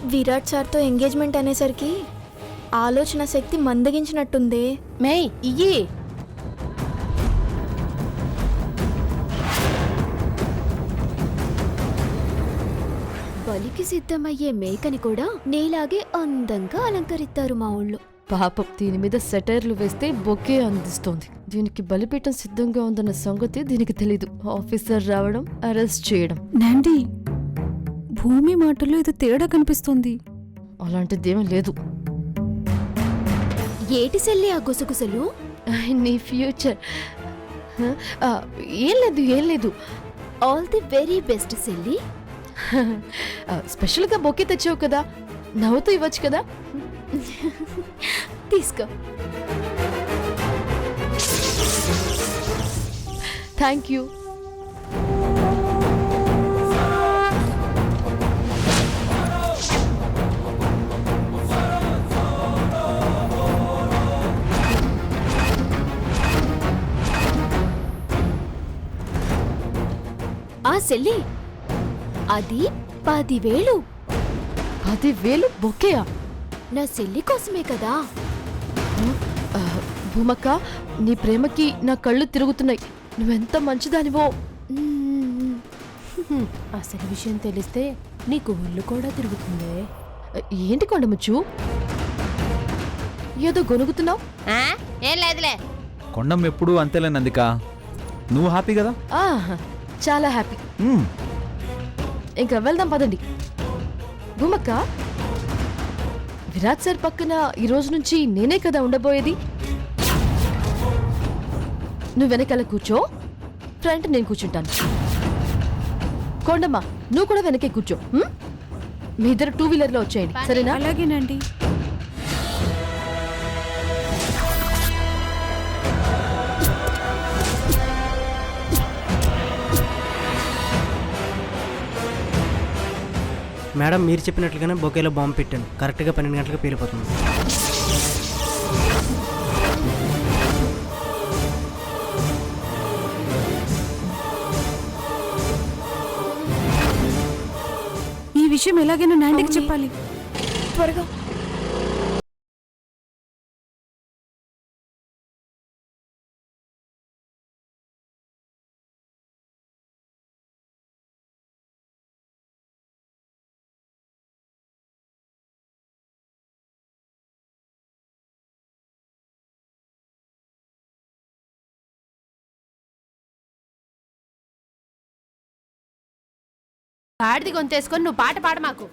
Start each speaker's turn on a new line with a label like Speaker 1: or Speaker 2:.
Speaker 1: విరాట్ సార్తో ఎంగేజ్మెంట్ అనేసరికి ఆలోచన శక్తి మందగించినట్టుందే.
Speaker 2: మేయ్ ఇయ్యి.
Speaker 3: బలికి సిద్ధమయ్యే మేకని కూడా నీలాగే అందంగా అలంకరిస్తారు మా ఊళ్ళో.
Speaker 2: పాపం దీని మీద సెటైర్లు వేస్తే బొకే అందిస్తోంది. దీనికి బలిపీఠం సిద్ధంగా ఉందన్న సంగతి దీనికి తెలీదు. ఆఫీసర్ రావడం, అరెస్ట్ చేయడం.
Speaker 4: నాండి, భూమి మాటల్లో ఇది తేడా కనిపిస్తుంది.
Speaker 2: అలాంటిదేమీ లేదు.
Speaker 3: ఏటి సెల్లి ఆ గుసగుసలు?
Speaker 2: నీ ఫ్యూచర్. ఏం లేదు, ఏం లేదు.
Speaker 3: All the very best Selli.
Speaker 2: స్పెషల్గా బొకే తెచ్చావు కదా, నవ్వుతూ ఇవ్వచ్చు కదా.
Speaker 3: తీసుకో.
Speaker 2: Thank you.
Speaker 3: ఆ సెల్లి, అది 10,000.
Speaker 2: 10,000 బొకేయా?
Speaker 3: నా సెల్లి కోసమే కదా.
Speaker 2: భూమక్క, నీ ప్రేమకి నా కళ్ళు తిరుగుతున్నాయి. నువ్వెంత మంచిదానివో.
Speaker 5: అసలు విషయం తెలిస్తే నీకు ఒళ్ళు కూడా తిరుగుతుందే.
Speaker 2: ఏంటి కొండముచ్చు, ఏదో గొనుగుతున్నావు?
Speaker 5: ఏం లేదులే.
Speaker 6: కొండం ఎప్పుడు అంతేలే నందిక. నువ్వు హ్యాపీ కదా?
Speaker 2: చాలా హ్యాపీ. ఇంకా వెళ్దాం పదండి. భూమక్క, విరాట్ సార్ పక్కన ఈ రోజు నుంచి నేనే కదా ఉండబోయేది. నువ్వు వెనకాల కూర్చో, ఫ్రంట్ నేను కూర్చుంటాను. కొండమ్మ, నువ్వు కూడా వెనకే కూర్చో. మీ ఇద్దరు 2-వీలర్లో వచ్చేయండి, సరేనా?
Speaker 4: అలాగేనండి.
Speaker 7: మేడం, మీరు చెప్పినట్లుగానే బొకేలో బాంబు పెట్టాను. కరెక్ట్గా 12 గంటలకు పేలిపోతుంది.
Speaker 4: ఈ విషయం ఎలాగైనా నాండికి చెప్పాలి.
Speaker 1: త్వరగా.
Speaker 5: ఆడిది గొంతేసుకొని నువ్వు పాట పాడ మాకు.